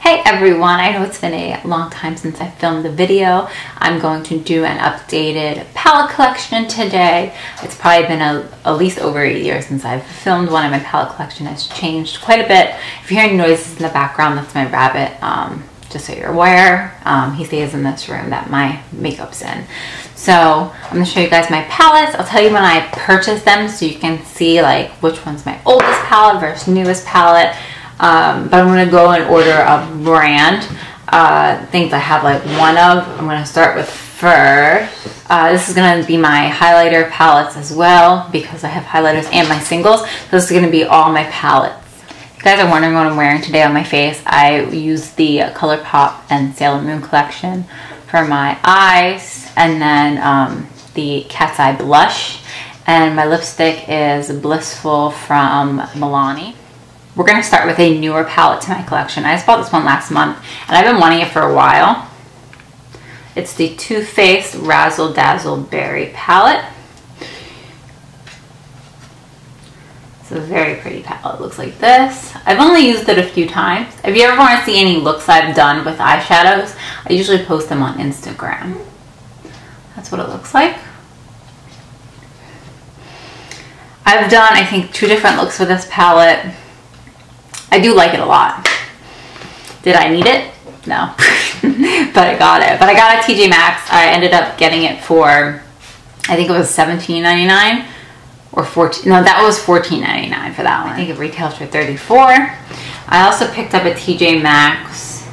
Hey everyone, I know it's been a long time since I filmed the video. I'm going to do an updated palette collection today. It's probably been at least over a year since I've filmed one, and my palette collection has changed quite a bit. If you're hearing noises in the background, that's my rabbit, just so you're aware. He stays in this room that my makeup's in. So I'm going to show you guys my palettes. I'll tell you when I purchased them so you can see like which one's my oldest palette versus newest palette. But I'm going to go in order of brand, things I have like one of. I'm going to start with first. This is going to be my highlighter palettes as well because I have highlighters and my singles. So this is going to be all my palettes. If you guys are wondering what I'm wearing today on my face, I use the ColourPop and Sailor Moon collection for my eyes, and then the Cat's Eye blush, and my lipstick is Blissful from Milani. We're going to start with a newer palette to my collection. I just bought this one last month, and I've been wanting it for a while. It's the Too Faced Razzle Dazzle Berry palette. It's a very pretty palette. It looks like this. I've only used it a few times. If you ever want to see any looks I've done with eyeshadows, I usually post them on Instagram. That's what it looks like. I've done, I think, 2 different looks with this palette. I do like it a lot. Did I need it? No. But I got it. But I got it at TJ Maxx. I ended up getting it for, I think it was $17.99 or $14. No, that was $14.99 for that one. I think it retails for $34. I also picked up a TJ Maxx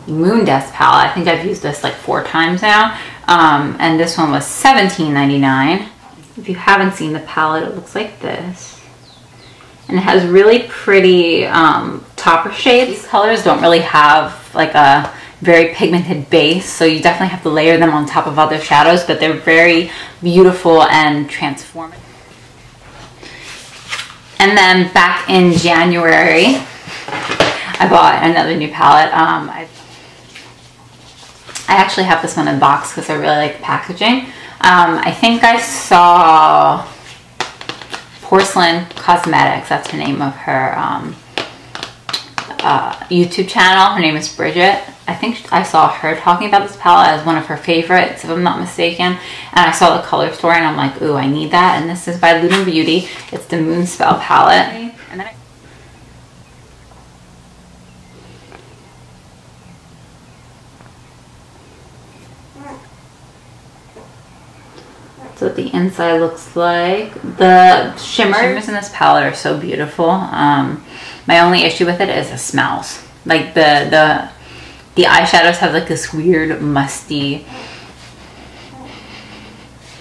Moondust palette. I think I've used this like 4 times now. And this one was $17.99. If you haven't seen the palette, it looks like this. And it has really pretty topper shades. These colors don't really have like a very pigmented base, so you definitely have to layer them on top of other shadows, but they're very beautiful and transformative. And then back in January, I bought another new palette. I actually have this one in box because I really like the packaging. I think I saw Porcelain Cosmetics, that's the name of her YouTube channel. Her name is Bridget. I think I saw her talking about this palette as one of her favorites, if I'm not mistaken. And I saw the color story and I'm like, ooh, I need that. And this is by Lunar Beauty. It's the Moonspell palette. And then that's what the inside looks like. The shimmers in this palette are so beautiful. My only issue with it is the smells. Like the eyeshadows have like this weird musty,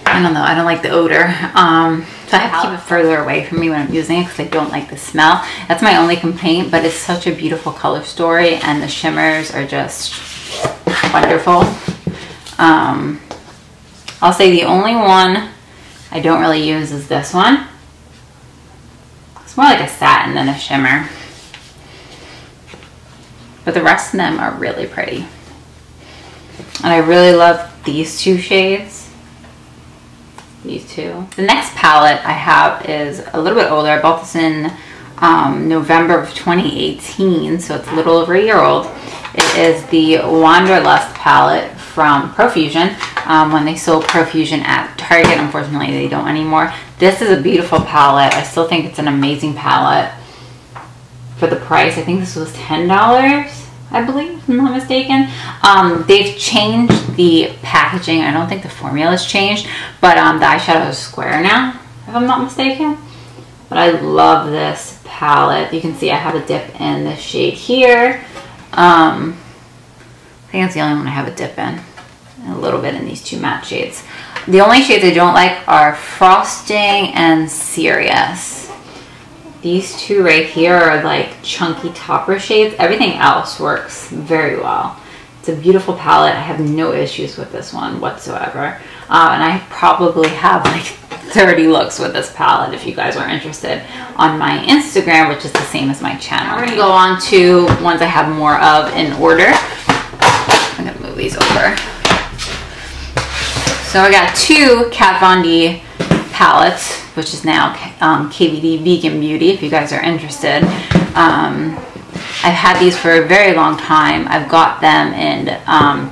I don't know, I don't like the odor. So I have to keep it further away from me when I'm using it because I don't like the smell. That's my only complaint, but it's such a beautiful color story and the shimmers are just wonderful. I'll say the only one I don't really use is this one. It's more like a satin than a shimmer. But the rest of them are really pretty. And I really love these 2 shades. These 2. The next palette I have is a little bit older. I bought this in November of 2018, so it's a little over a year old. It is the Wanderlust palette from Profusion. When they sold Profusion at Target, unfortunately they don't anymore. This is a beautiful palette. I still think it's an amazing palette for the price. I think this was $10, I believe, if I'm not mistaken. They've changed the packaging. I don't think the formula's changed, but the eyeshadow is square now, if I'm not mistaken. But I love this palette. You can see I have a dip in the shade here. I think that's the only one I have a dip in. And a little bit in these 2 matte shades. The only shades I don't like are Frosting and Serious. These 2 right here are like chunky topper shades. Everything else works very well. It's a beautiful palette. I have no issues with this one whatsoever. And I probably have like 30 looks with this palette if you guys are interested on my Instagram, which is the same as my channel. We're going to go on to ones I have more of in order. I'm going to move these over. So I got 2 Kat Von D palettes, which is now KVD Vegan Beauty, if you guys are interested. I've had these for a very long time. I've got them in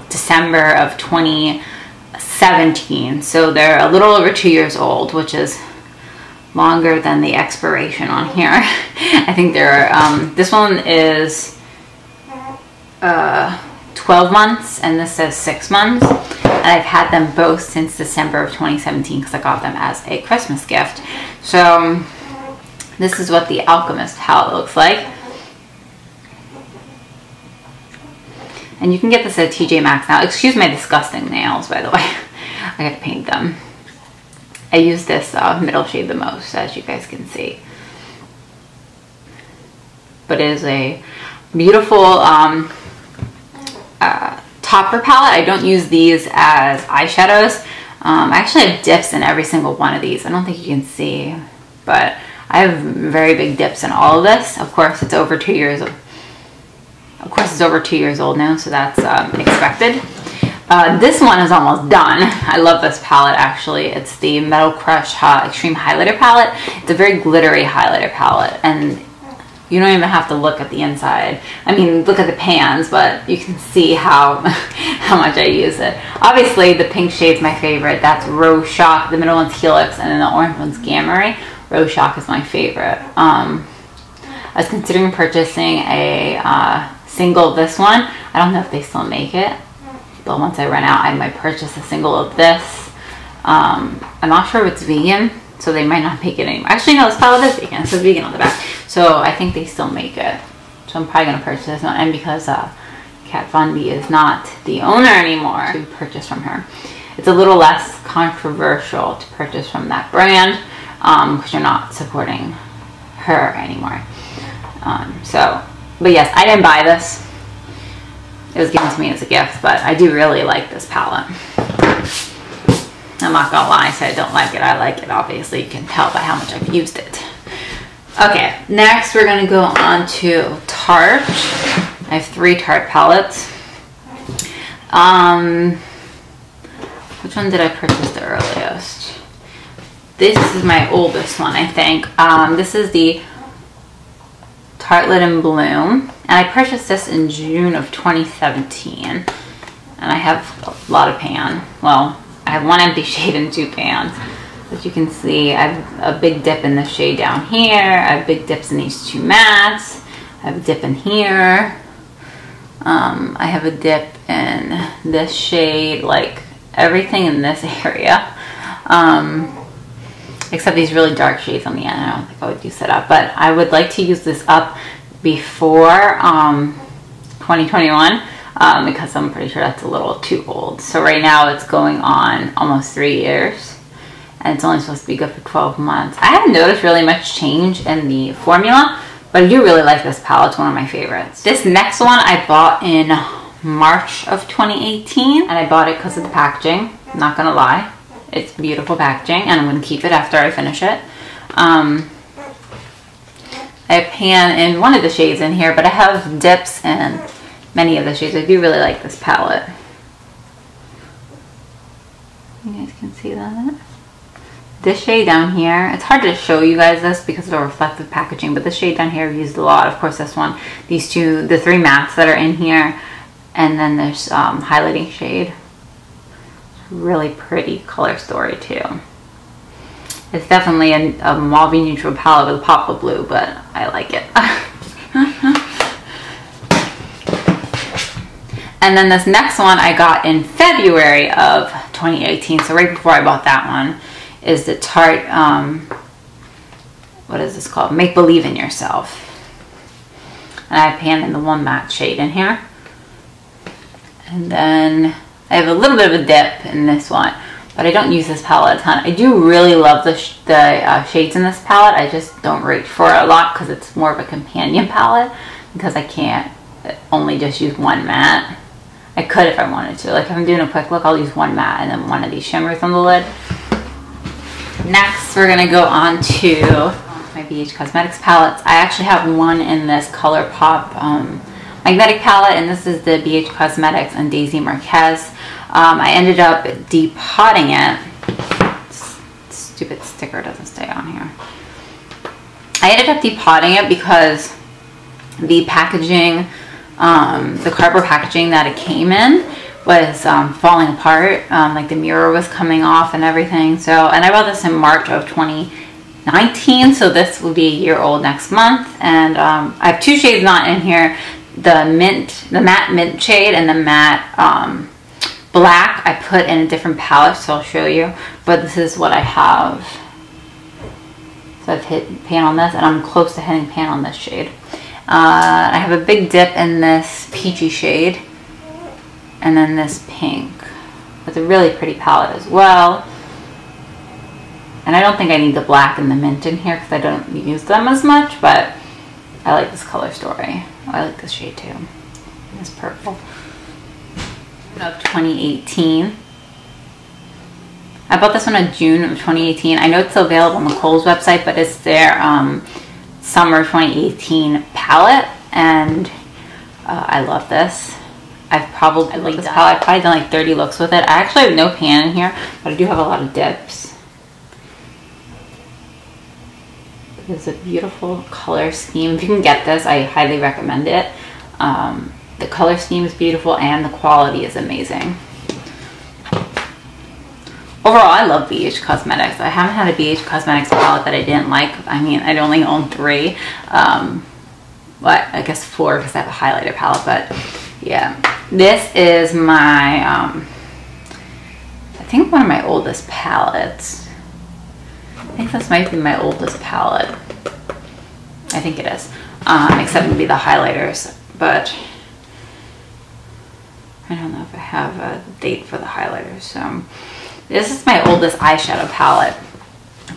December of 2017, so they're a little over 2 years old, which is longer than the expiration on here. I think they're, this one is 12 months and this says 6 months. And I've had them both since December of 2017 because I got them as a Christmas gift. So this is what the Alchemist palette looks like. And you can get this at TJ Maxx now. Excuse my disgusting nails, by the way. I gotta paint them. I use this middle shade the most, as you guys can see. But it is a beautiful topper palette. I don't use these as eyeshadows. I actually have dips in every single one of these. I don't think you can see, but I have very big dips in all of this. Of course, it's over 2 years old. Of course, it's over 2 years old now, so that's expected. This one is almost done. I love this palette, actually. It's the Metal Crush Extreme Highlighter palette. It's a very glittery highlighter palette, and you don't even have to look at the inside. I mean, look at the pans, but you can see how much I use it. Obviously, the pink shade's my favorite. That's Rose Shock. The middle one's Helix, and then the orange one's Gamma Ray. Rose Shock is my favorite. I was considering purchasing a single of this one. I don't know if they still make it, but once I run out, I might purchase a single of this. I'm not sure if it's vegan, so they might not make it anymore. Actually, no, this palette is vegan. It says vegan on the back. So I think they still make it. So I'm probably going to purchase this one. And because Kat Von D is not the owner anymore, to purchase from her. It's a little less controversial to purchase from that brand because you're not supporting her anymore. But yes, I didn't buy this. It was given to me as a gift, but I do really like this palette. I'm not gonna lie, I said I don't like it. I like it, obviously. You can tell by how much I've used it. Okay, next we're gonna go on to Tart. I have 3 Tart palettes. Which one did I purchase the earliest? This is my oldest one, I think. This is the Tartlet and Bloom. And I purchased this in June of 2017. And I have a lot of pan. Well, I have 1 empty shade and 2 pans. As you can see, I have a big dip in this shade down here. I have big dips in these 2 mattes. I have a dip in here. I have a dip in this shade, like everything in this area. Except these really dark shades on the end. I don't think I would use that up. But I would like to use this up before 2021 because I'm pretty sure that's a little too old. So right now it's going on almost 3 years. And it's only supposed to be good for 12 months. I haven't noticed really much change in the formula, but I do really like this palette. It's one of my favorites. This next one I bought in March of 2018, and I bought it because of the packaging. I'm not gonna lie. It's beautiful packaging, and I'm gonna keep it after I finish it. I have pan in one of the shades in here, but I have dips in many of the shades. I do really like this palette. You guys can see that. This shade down here, it's hard to show you guys this because of the reflective packaging, but this shade down here I've used a lot. Of course, this one, these 2, the 3 mattes that are in here, and then there's highlighting shade. Really pretty color story too. It's definitely a mauve neutral palette with a pop of blue, but I like it. And then this next one I got in February of 2018, so right before I bought that one, is the Tart, what is this called? Make Believe in Yourself. And I have pan in the 1 matte shade in here. And then I have a little bit of a dip in this one, but I don't use this palette a ton. I do really love the shades in this palette. I just don't reach for it a lot because it's more of a companion palette because I can't only just use 1 matte. I could if I wanted to. Like if I'm doing a quick look, I'll use 1 matte and then 1 of these shimmers on the lid. Next, we're gonna go on to my BH Cosmetics palettes. I actually have one in this ColourPop magnetic palette, and this is the BH Cosmetics and Daisy Marquez. I ended up depotting it. Stupid sticker doesn't stay on here. I ended up depotting it because the packaging, the cardboard packaging that it came in was falling apart. Like the mirror was coming off and everything. So, and I bought this in March of 2019, so this will be a year old next month. And I have two shades not in here, the matte mint shade and the matte black. I put in a different palette, so I'll show you, but this is what I have. So I've hit pan on this, and I'm close to hitting pan on this shade. I have a big dip in this peachy shade, and then this pink. It's a really pretty palette as well. And I don't think I need the black and the mint in here because I don't use them as much, but I like this color story. I like this shade too. This purple. Of 2018. I bought this one in June of 2018. I know it's available on the Kohl's website, but it's their summer 2018 palette, and I love this. I've probably done like 30 looks with it. I actually have no pan in here, but I do have a lot of dips. It's a beautiful color scheme. If you can get this, I highly recommend it. The color scheme is beautiful and the quality is amazing. Overall, I love BH Cosmetics. I haven't had a BH Cosmetics palette that I didn't like. I mean, I only own 3. But I guess 4 because I have a highlighter palette. But yeah, this is my, I think one of my oldest palettes. I think this might be my oldest palette. I think it is. Except maybe the highlighters. But I don't know if I have a date for the highlighters. So this is my oldest eyeshadow palette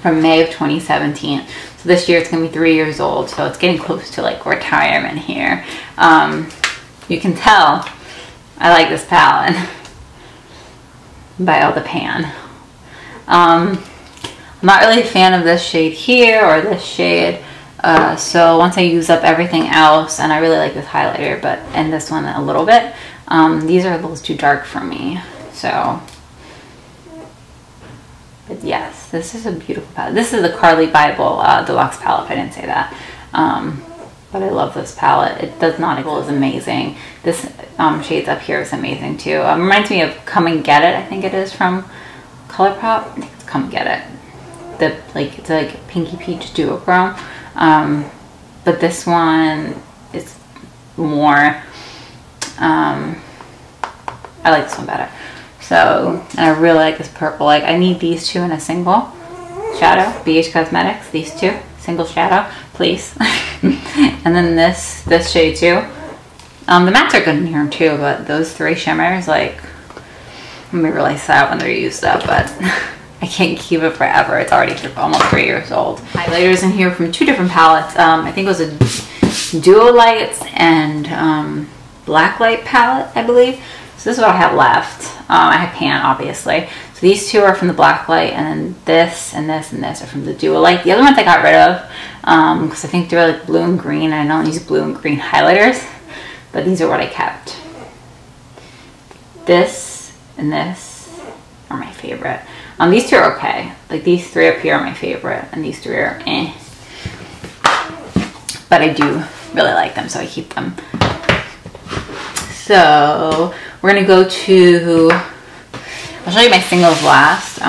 from May of 2017. So this year it's gonna be 3 years old. So it's getting close to like retirement here. You can tell I like this palette by all the pan. I'm not really a fan of this shade here or this shade. So once I use up everything else, and I really like this highlighter, but and this one a little bit, these are a little too dark for me. So, but yes, this is a beautiful palette. This is the Carli Bybel Deluxe palette, if I didn't say that. But I love this palette. It does not equal is amazing. This shades up here is amazing too. Reminds me of Come and Get It, I think it is from ColourPop. I think it's Come and Get It. It's like Pinky Peach Duochrome. But this one is more, I like this one better. So, and I really like this purple. Like, I need these two in a single shadow. BH Cosmetics, these two, single shadow, please. And then this shade too. The mattes are good in here too, but those 3 shimmers, like, I'm gonna be really sad when they're used up, but I can't keep it forever. It's already almost 3 years old. Highlighters in here from 2 different palettes. I think it was a Duo Lights and Black Light palette, I believe. So this is what I have left. I have pan, obviously. So these 2 are from the Black Light, and then this and this and this are from the Duo Light. The other ones I got rid of because I think they're like blue and green, and I don't use blue and green highlighters, but these are what I kept. This and this are my favorite. These 2 are okay. Like these 3 up here are my favorite, and these 3 are eh. But I do really like them, so I keep them. So we're gonna go to, I'll show you my singles last.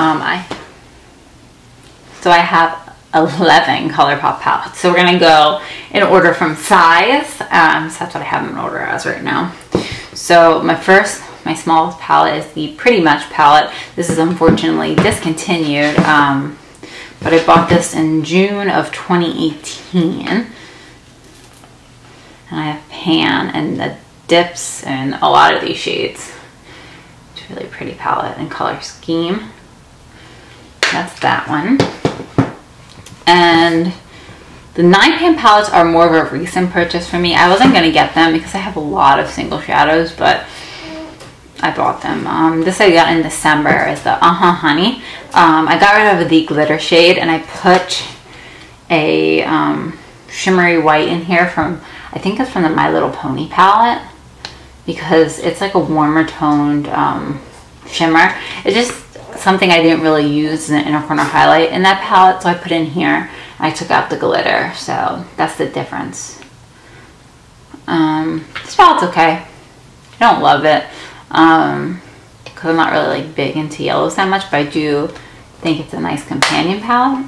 So I have 11 ColourPop palettes. So we're gonna go in order from size. So that's what I have them in order as right now. So my smallest palette is the Pretty Much palette. This is unfortunately discontinued, but I bought this in June of 2018. And I have pan and the dips and a lot of these shades. It's a really pretty palette and color scheme. That's that one. And the 9-pan palettes are more of a recent purchase for me. I wasn't going to get them because I have a lot of single shadows, but I bought them. This I got in December is the Honey. I got rid of the glitter shade, and I put a shimmery white in here from, I think it's from the My Little Pony palette, because it's like a warmer toned shimmer. It's just something I didn't really use as an inner corner highlight in that palette, so I put in here. I took out the glitter, so that's the difference. This palette's okay. I don't love it because I'm not really like big into yellows that much, but I do think it's a nice companion palette.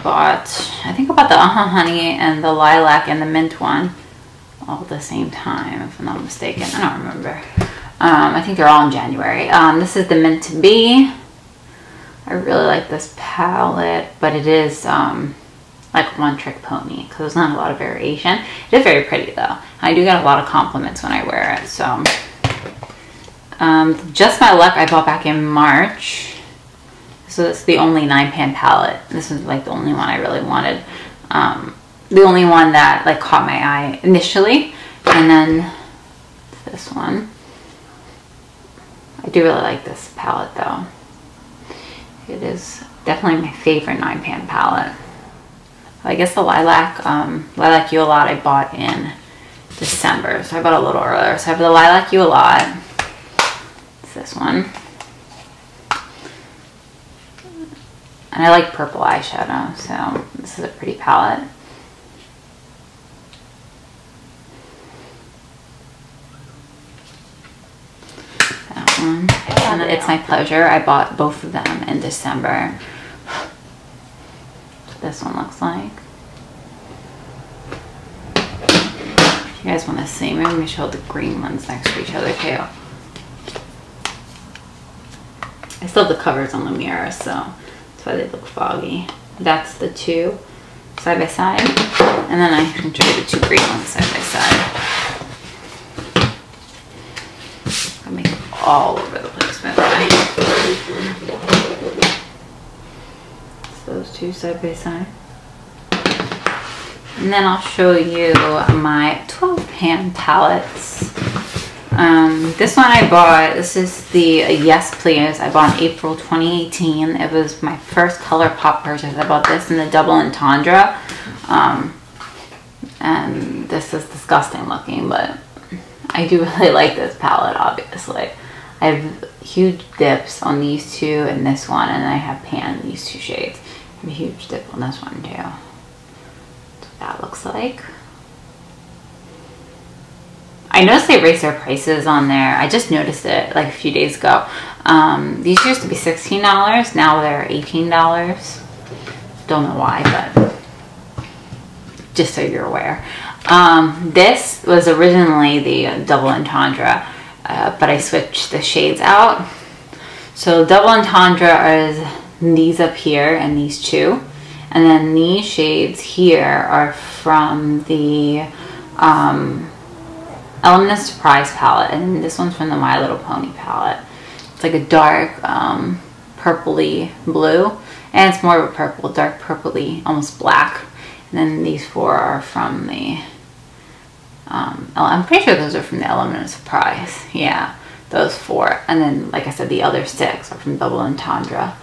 I think I bought the Honey and the Lilac and the Mint one all at the same time, if I'm not mistaken. I don't remember. I think they're all in January. This is the Mint to Be. I really like this palette, but it is like one trick pony because there's not a lot of variation. It is very pretty though. I do get a lot of compliments when I wear it. So Just My Luck I bought back in March. So it's the only 9-pan palette. This is like the only one I really wanted. The only one that like caught my eye initially. And then this one. I do really like this palette though. It is definitely my favorite 9-pan palette. I guess the Lilac, Lilac You A Lot I bought in December. So I bought a little earlier. So I have the Lilac You A Lot. It's this one. And I like purple eyeshadow, so this is a pretty palette. That one. And It's My Pleasure. I bought both of them in December. That's what this one looks like. If you guys want to see, maybe let me show the green ones next to each other too. I still have the covers on the mirror, so that's why they look foggy. That's the two side by side, and then I can show you the two green ones side by side. I make it all over the place, by the way. So those two side by side. And then I'll show you my 12-pan palettes. This one I bought, this is the Yes Please. I bought in April 2018. It was my first ColourPop purchase. I bought this in the Double Entendre. And this is disgusting looking, but I do really like this palette, obviously. I have huge dips on these two and this one, and I have pan in these two shades. I have a huge dip on this one too. That's what that looks like. I noticed they raised their prices on there. I just noticed it like a few days ago. These used to be $16. Now they're $18. Don't know why, but just so you're aware. This was originally the Double Entendre, but I switched the shades out. So Double Entendre is these up here and these two. And then these shades here are from the Element of Surprise palette, and this one's from the My Little Pony palette. It's like a dark purpley blue, and it's more of a purple, dark purpley, almost black. And then these four are from the, I'm pretty sure those are from the Element of Surprise. Yeah, those four. And then, like I said, the other 6 are from Double Entendre.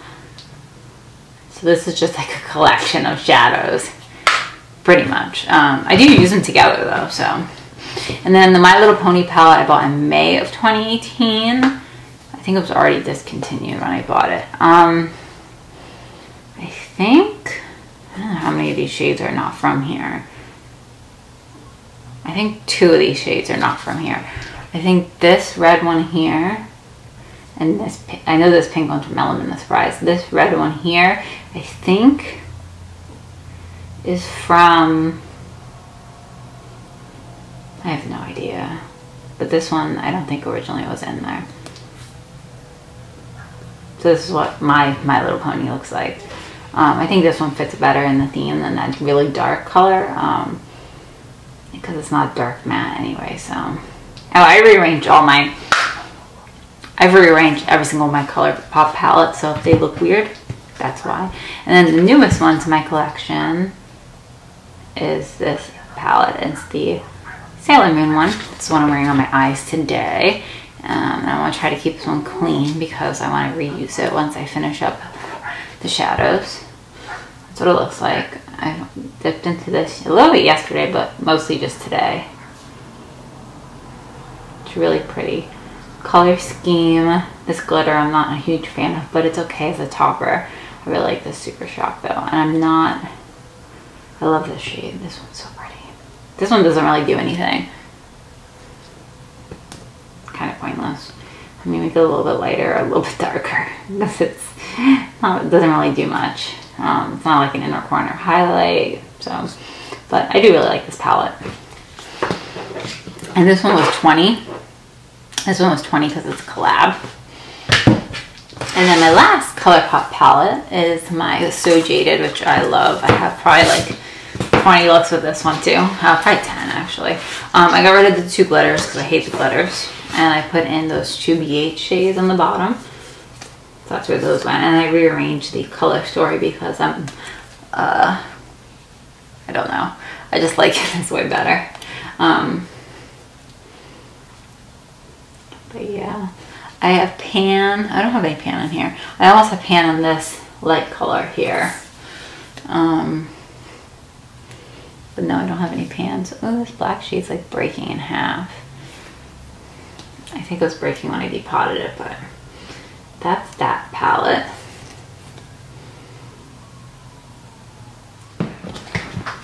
So this is just like a collection of shadows, pretty much. I do use them together though, so. And then the My Little Pony palette I bought in May of 2018. I think it was already discontinued when I bought it. I think, I don't know how many of these shades are not from here. I think 2 of these shades are not from here. I think this red one here, and this, I know this pink one's from Element of Surprise. This red one here, I think, is from, I have no idea. But this one, I don't think originally was in there. So this is what my Little Pony looks like. I think this one fits better in the theme than that really dark color. Because it's not dark matte anyway, so. Oh, I rearranged I've rearranged every single of my ColourPop palettes, so if they look weird, that's why. And then the newest one to my collection is this palette. It's the Sailor Moon one. It's the one I'm wearing on my eyes today. And I want to try to keep this one clean because I want to reuse it once I finish up the shadows. That's what it looks like. I dipped into this a little bit yesterday, but mostly just today. It's really pretty. Color scheme. This glitter I'm not a huge fan of, but it's okay as a topper. I really like this Super Shock though. And I love this shade. This one's so pretty. This one doesn't really do anything. Kind of pointless. I mean, make it a little bit lighter, a little bit darker, because it doesn't really do much. It's not like an inner corner highlight, so, but I do really like this palette. And this one was 20. This one was 20 because it's a collab. And then my last ColourPop palette is my So Jaded, which I love. I have probably like 20 looks with this one too. Probably 10 actually. I got rid of the 2 glitters because I hate the glitters. And I put in those 2 BH shades on the bottom. So that's where those went. And I rearranged the color story because I'm, I don't know. I just like it this way better. But yeah, I have pan. I don't have any pan in here. I almost have pan on this light color here. But no, I don't have any pans. Oh, this black shade's like breaking in half. I think it was breaking when I depotted it, but that's that palette.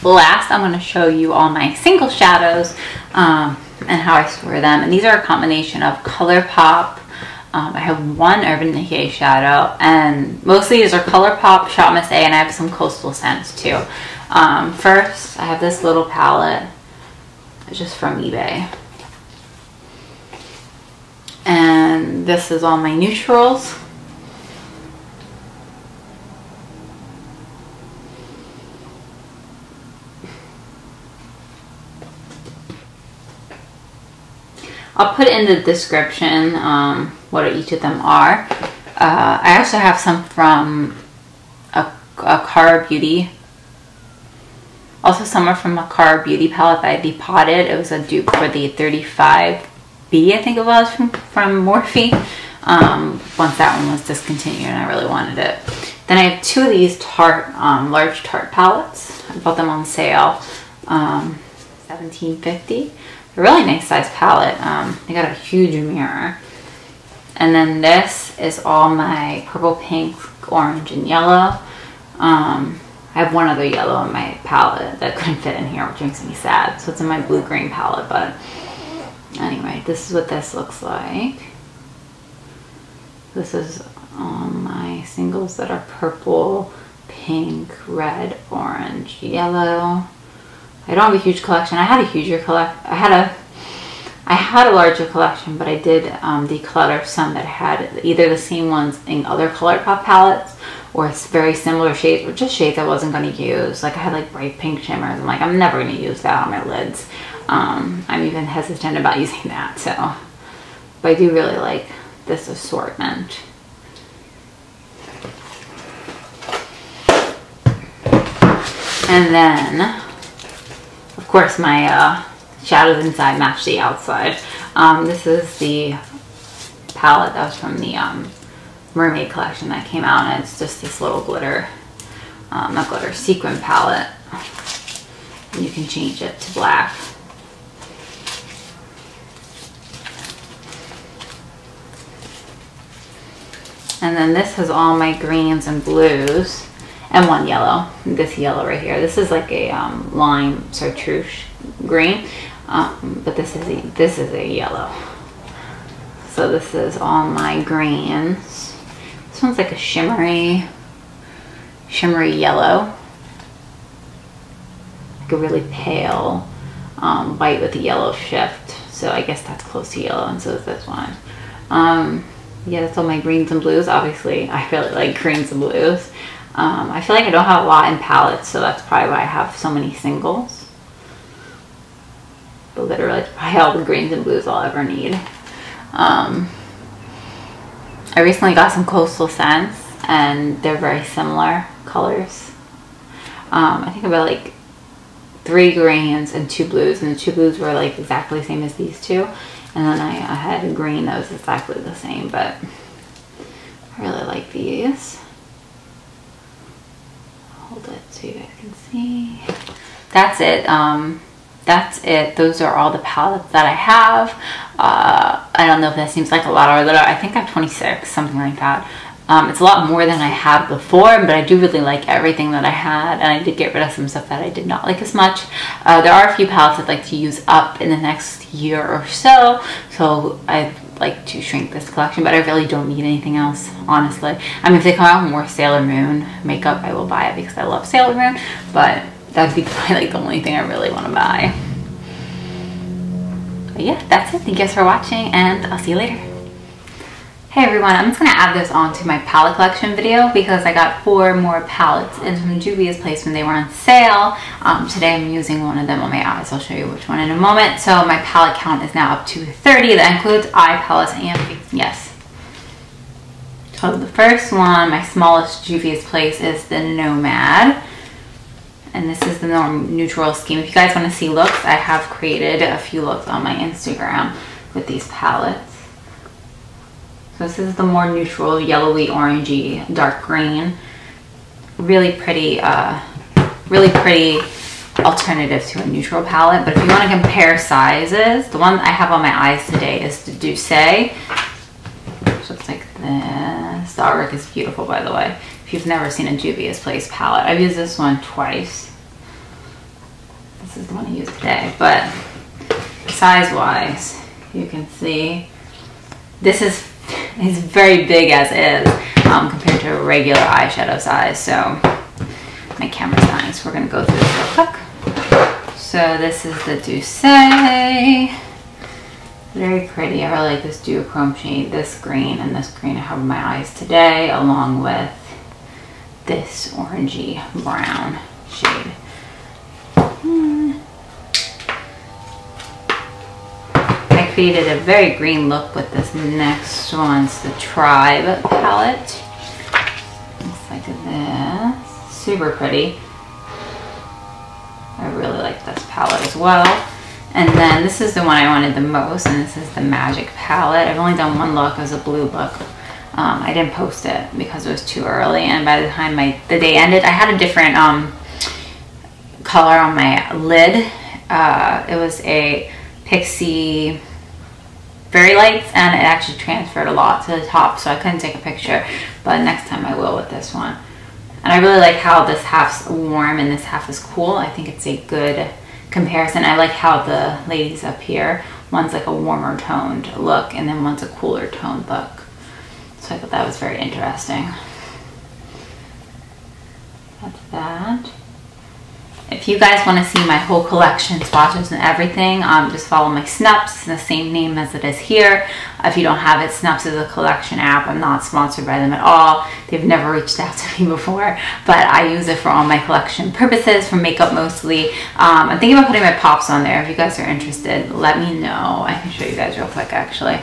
Last, I'm going to show you all my single shadows and how I store them. And these are a combination of ColourPop. I have one Urban Decay shadow, and mostly these are ColourPop, Shot Miss A, and I have some Coastal Scents too. First, I have this little palette, just from eBay. And this is all my neutrals. I'll put in the description what each of them are. I also have some from a Cara Beauty. Also some are from a Cara Beauty palette that I depotted. It was a dupe for the 35B, I think it was, from Morphe. Once that one was discontinued and I really wanted it. Then I have 2 of these Tart, large Tart palettes. I bought them on sale, $17.50. A really nice size palette. They got a huge mirror. And then this is all my purple, pink, orange, and yellow. I have one other yellow in my palette that couldn't fit in here, which makes me sad. So it's in my blue-green palette, but anyway, this is what this looks like. This is all my singles that are purple, pink, red, orange, yellow. I don't have a huge collection. I had a huger collection. I had a larger collection, but I did declutter some that had either the same ones in other ColourPop palettes or very similar shades, or just shades I wasn't going to use. Like I had like bright pink shimmers. I'm like, I'm never going to use that on my lids. I'm even hesitant about using that. So, but I do really like this assortment. And then, of course, my shadows inside match the outside. This is the palette that was from the Mermaid collection that came out, and it's just this little glitter, not glitter, sequin palette. And you can change it to black. And then this has all my greens and blues, and one yellow. This yellow right here. This is like a lime chartreuse green, but this is a yellow. So this is all my greens. This one's like a shimmery yellow, like a really pale white with a yellow shift. So I guess that's close to yellow, and so is this one. Yeah, that's all my greens and blues. Obviously, I really like greens and blues. I feel like I don't have a lot in palettes, so that's probably why I have so many singles. But literally, it's probably all the greens and blues I'll ever need. I recently got some Coastal Scents, and they're very similar colors. I think about like 3 greens and 2 blues, and the 2 blues were like exactly the same as these 2. And then I had a green that was exactly the same, but I really like these. Hold it so you guys can see. That's it. That's it. Those are all the palettes that I have. I don't know if that seems like a lot or a little. I think I have 26, something like that. It's a lot more than I had before, but I do really like everything that I had, and I did get rid of some stuff that I did not like as much. There are a few palettes I'd like to use up in the next year or so, so I'd like to shrink this collection, but I really don't need anything else, honestly. I mean, if they come out with more Sailor Moon makeup, I will buy it because I love Sailor Moon, but that'd be probably like the only thing I really want to buy. But yeah, that's it. Thank you guys for watching, and I'll see you later. Hey everyone, I'm just going to add this on to my palette collection video because I got 4 more palettes in from Juvia's Place when they were on sale. Today I'm using one of them on my eyes. I'll show you which one in a moment. So my palette count is now up to 30. That includes eye palettes and yes. So the first one, my smallest Juvia's Place, is the Nomad. And this is the neutral scheme. If you guys want to see looks, I have created a few looks on my Instagram with these palettes. So this is the more neutral, yellowy, orangey, dark green. Really pretty alternative to a neutral palette. But if you want to compare sizes, the one I have on my eyes today is the Decay, which looks like this. The artwork is beautiful, by the way. If you've never seen a Juvia's Place palette, I've used this one twice. This is the one I used today, but size-wise, you can see this is very big as is compared to a regular eyeshadow size. So my camera's dying, so we're gonna go through this real quick. So this is the Decay. Very pretty. I really like this duochrome shade, this green and this green I have in my eyes today, along with this orangey brown shade. I created a very green look with this next one's the Tribe palette. Looks like this. Super pretty. I really like this palette as well. And then this is the one I wanted the most, and this is the Magic palette. I've only done one look as a blue look. I didn't post it because it was too early, and by the time the day ended, I had a different color on my lid. It was a Pixie Fairy Lights, and it actually transferred a lot to the top, so I couldn't take a picture, but next time I will with this one. And I really like how this half's warm and this half is cool. I think it's a good comparison. I like how the ladies up here, one's like a warmer toned look and then one's a cooler toned look. So I thought that was very interesting. That's that. If you guys want to see my whole collection, swatches and everything, just follow my Snups. It's the same name as it is here. If you don't have it, Snups is a collection app. I'm not sponsored by them at all. They've never reached out to me before, but I use it for all my collection purposes, for makeup mostly. I'm thinking about putting my pops on there. If you guys are interested, let me know. I can show you guys real quick, actually.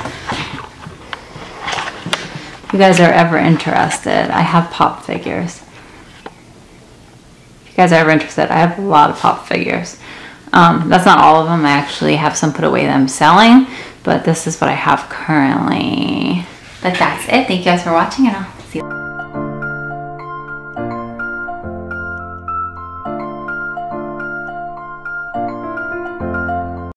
If you guys are ever interested, I have pop figures. If you guys are ever interested, I have a lot of pop figures. That's not all of them. I actually have some put away that I'm selling, but this is what I have currently. But that's it. Thank you guys for watching, and I'll see you.